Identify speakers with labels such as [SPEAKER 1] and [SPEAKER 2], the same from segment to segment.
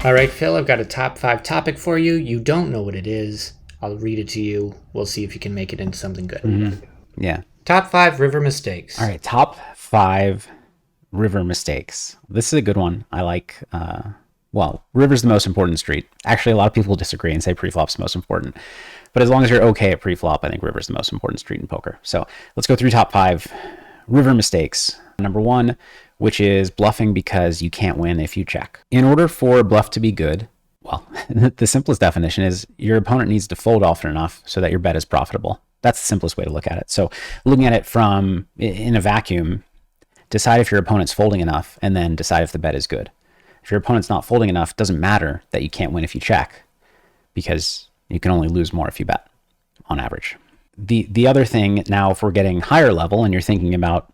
[SPEAKER 1] All right, Phil, I've got a top 5 topic for you. You don't know what it is. I'll read it to you. We'll see if you can make it into something good.
[SPEAKER 2] Mm-hmm. Yeah.
[SPEAKER 1] Top 5 river mistakes.
[SPEAKER 2] All right. Top 5 river mistakes. This is a good one. I like, river's the most important street. Actually, a lot of people disagree and say preflop's the most important. But as long as you're okay at preflop, I think river's the most important street in poker. So let's go through top 5 river mistakes. Number 1, which is bluffing because you can't win if you check. In order for a bluff to be good, well, the simplest definition is your opponent needs to fold often enough so that your bet is profitable. That's the simplest way to look at it. So looking at it from in a vacuum, decide if your opponent's folding enough and then decide if the bet is good. If your opponent's not folding enough, it doesn't matter that you can't win if you check, because you can only lose more if you bet on average. The other thing now, if we're getting higher level and you're thinking about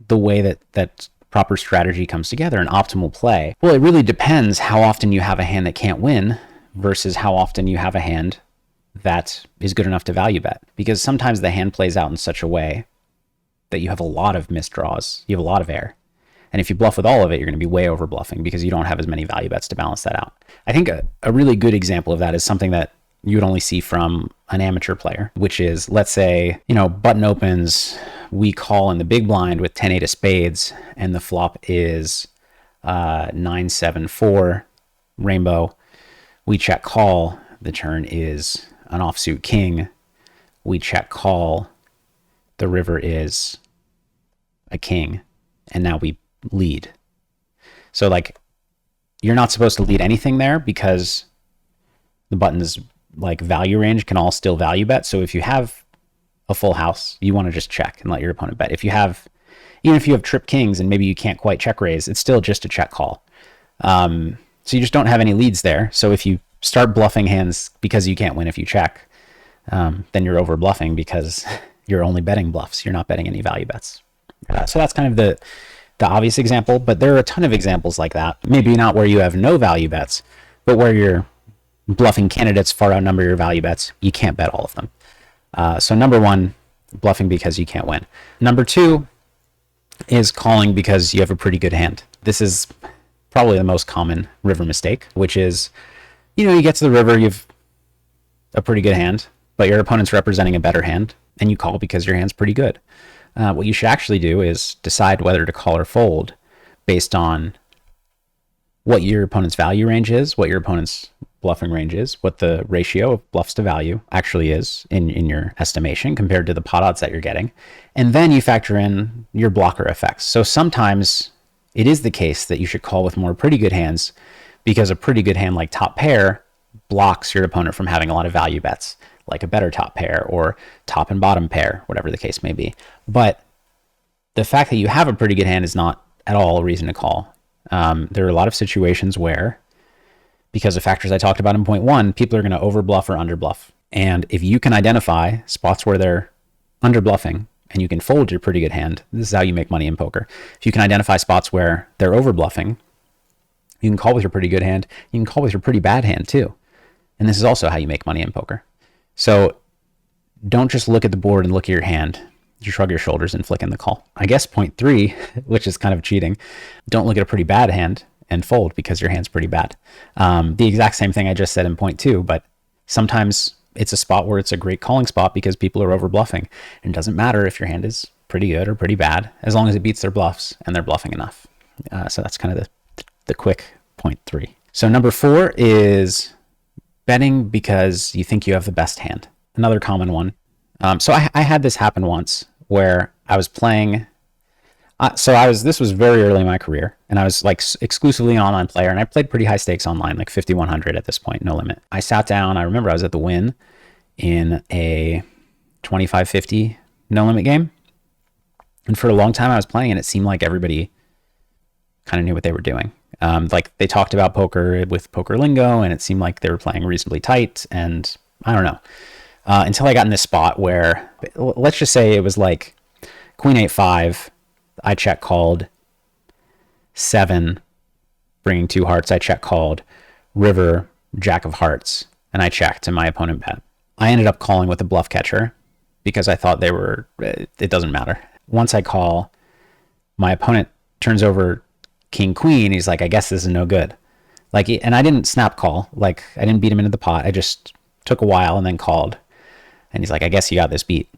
[SPEAKER 2] the way that proper strategy comes together, an optimal play, well, it really depends how often you have a hand that can't win versus how often you have a hand that is good enough to value bet. Because sometimes the hand plays out in such a way that you have a lot of misdraws, you have a lot of air. And if you bluff with all of it, you're going to be way over bluffing because you don't have as many value bets to balance that out. I think a really good example of that is something that you would only see from an amateur player, which is, let's say, button opens, we call in the big blind with 10-8 of spades, and the flop is 9-7-4 rainbow. We check call. The turn is an offsuit king. We check call. The river is a king, and now we lead. So you're not supposed to lead anything there because the button's value range can all still value bet. So if you have a full house, you want to just check and let your opponent bet. Even if you have trip kings and maybe you can't quite check raise, it's still just a check call. So you just don't have any leads there. So if you start bluffing hands because you can't win if you check, then you're over bluffing because you're only betting bluffs. You're not betting any value bets. So that's kind of the obvious example, but there are a ton of examples like that. Maybe not where you have no value bets, but where you're bluffing candidates far outnumber your value bets. You can't bet all of them. So number 1, bluffing because you can't win. Number 2 is calling because you have a pretty good hand. This is probably the most common river mistake, which is, you get to the river, you have a pretty good hand, but your opponent's representing a better hand, and you call because your hand's pretty good. What you should actually do is decide whether to call or fold based on what your opponent's value range is, what your opponent's bluffing range is, what the ratio of bluffs to value actually is in your estimation compared to the pot odds that you're getting. And then you factor in your blocker effects. So sometimes it is the case that you should call with more pretty good hands because a pretty good hand like top pair blocks your opponent from having a lot of value bets, like a better top pair or top and bottom pair, whatever the case may be. But the fact that you have a pretty good hand is not at all a reason to call. There are a lot of situations where, because of factors I talked about in point 1, people are going to over bluff or under bluff. And if you can identify spots where they're under bluffing and you can fold your pretty good hand, this is how you make money in poker. If you can identify spots where they're over bluffing, you can call with your pretty good hand. You can call with your pretty bad hand too. And this is also how you make money in poker. So don't just look at the board and look at your hand. You shrug your shoulders and flick in the call. I guess point 3, which is kind of cheating, don't look at a pretty bad hand and fold because your hand's pretty bad. The exact same thing I just said in point 2, but sometimes it's a spot where it's a great calling spot because people are over bluffing. And it doesn't matter if your hand is pretty good or pretty bad, as long as it beats their bluffs and they're bluffing enough. So that's kind of the quick point 3. So number 4 is betting because you think you have the best hand. Another common one. So I had this happen once where I was playing. This was very early in my career, and I was exclusively an online player, and I played pretty high stakes online, like 5,100 at this point, no limit. I sat down. I remember I was at the Win in a 25-50 no limit game, and for a long time I was playing, and it seemed like everybody kind of knew what they were doing. They talked about poker with poker lingo, and it seemed like they were playing reasonably tight, and I don't know. Until I got in this spot where, let's just say it was like Queen 8-5, I check called, 7, bringing 2 hearts, I check called, river, Jack of hearts, and I checked and my opponent bet. I ended up calling with a bluff catcher because I thought it doesn't matter. Once I call, my opponent turns over king queen. He's like, I guess this is no good. Like, and I didn't snap call. Like, I didn't beat him into the pot. I just took a while and then called. And he's like, I guess you got this beat.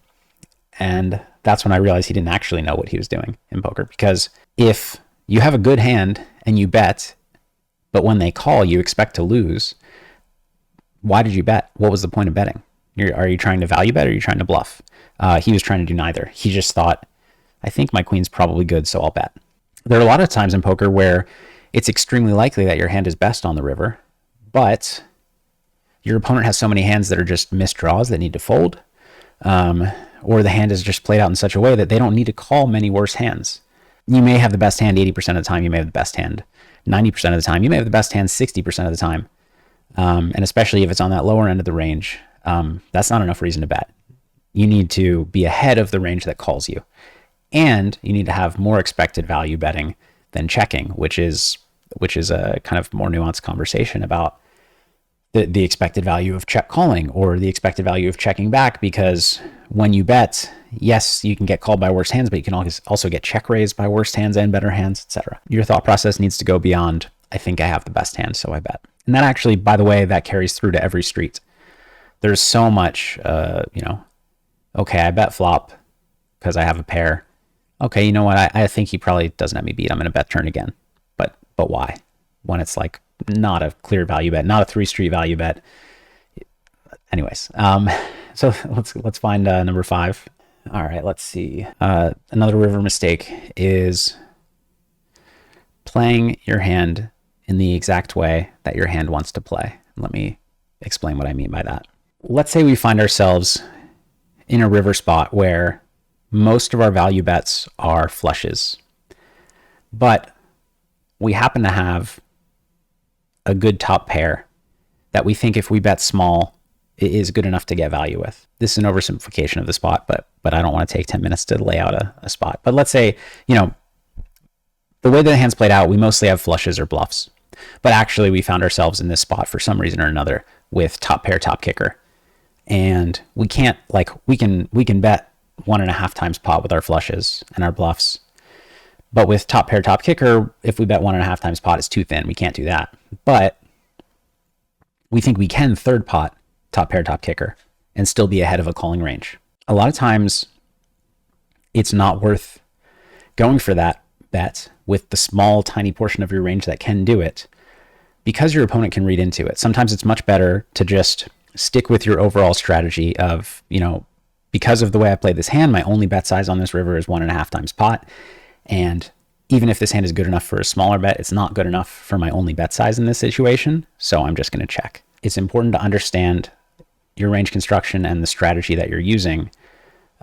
[SPEAKER 2] And that's when I realized he didn't actually know what he was doing in poker. Because if you have a good hand and you bet, but when they call, you expect to lose, why did you bet? What was the point of betting? Are you trying to value bet or are you trying to bluff? He was trying to do neither. He just thought, I think my queen's probably good, so I'll bet. There are a lot of times in poker where it's extremely likely that your hand is best on the river, but your opponent has so many hands that are just missed draws that need to fold, or the hand is just played out in such a way that they don't need to call many worse hands. You may have the best hand 80% of the time. You may have the best hand 90% of the time. You may have the best hand 60% of the time. And especially if it's on that lower end of the range, that's not enough reason to bet. You need to be ahead of the range that calls you. And you need to have more expected value betting than checking, which is a kind of more nuanced conversation about the expected value of check calling or the expected value of checking back, because when you bet, yes, you can get called by worse hands, but you can also get check raised by worse hands and better hands, etc. Your thought process needs to go beyond, I think I have the best hand, so I bet. And that actually, by the way, that carries through to every street. There's so much, okay, I bet flop because I have a pair. Okay, you know what? I think he probably doesn't have me beat. I'm going to bet turn again. But why? When it's like not a clear value bet, not a 3-street value bet. Anyways, so let's find number 5. All right, let's see. Another river mistake is playing your hand in the exact way that your hand wants to play. Let me explain what I mean by that. Let's say we find ourselves in a river spot where most of our value bets are flushes, but we happen to have a good top pair that we think if we bet small, it is good enough to get value with. This is an oversimplification of the spot, but I don't want to take 10 minutes to lay out a spot. But let's say, the way the hand's played out, we mostly have flushes or bluffs. But actually, we found ourselves in this spot for some reason or another with top pair, top kicker. And we can't, we can bet 1.5 times pot with our flushes and our bluffs. But with top pair, top kicker, if we bet 1.5 times pot, it's too thin. We can't do that. But we think we can third pot, top pair, top kicker, and still be ahead of a calling range. A lot of times, it's not worth going for that bet with the small, tiny portion of your range that can do it, because your opponent can read into it. Sometimes it's much better to just stick with your overall strategy of, because of the way I played this hand, my only bet size on this river is 1.5 times pot. And even if this hand is good enough for a smaller bet, it's not good enough for my only bet size in this situation. So I'm just going to check. It's important to understand your range construction and the strategy that you're using,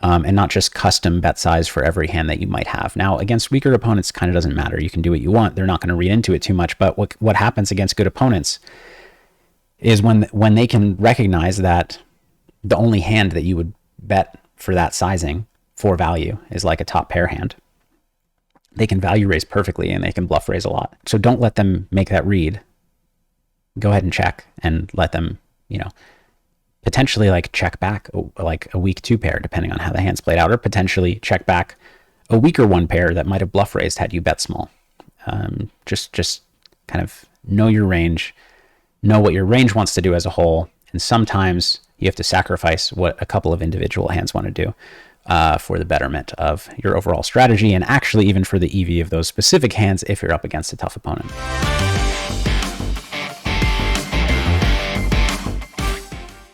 [SPEAKER 2] and not just custom bet size for every hand that you might have. Now, against weaker opponents, kind of doesn't matter. You can do what you want. They're not going to read into it too much. But what happens against good opponents is when they can recognize that the only hand that you would bet for that sizing for value is like a top pair hand, they can value raise perfectly and they can bluff raise a lot. So don't let them make that read. Go ahead and check and let them, potentially check back like a weak 2 pair, depending on how the hand's played out, or potentially check back a weaker 1 pair that might have bluff raised had you bet small. Just kind of know your range, know what your range wants to do as a whole. And sometimes you have to sacrifice what a couple of individual hands want to do for the betterment of your overall strategy, and actually even for the EV of those specific hands if you're up against a tough opponent.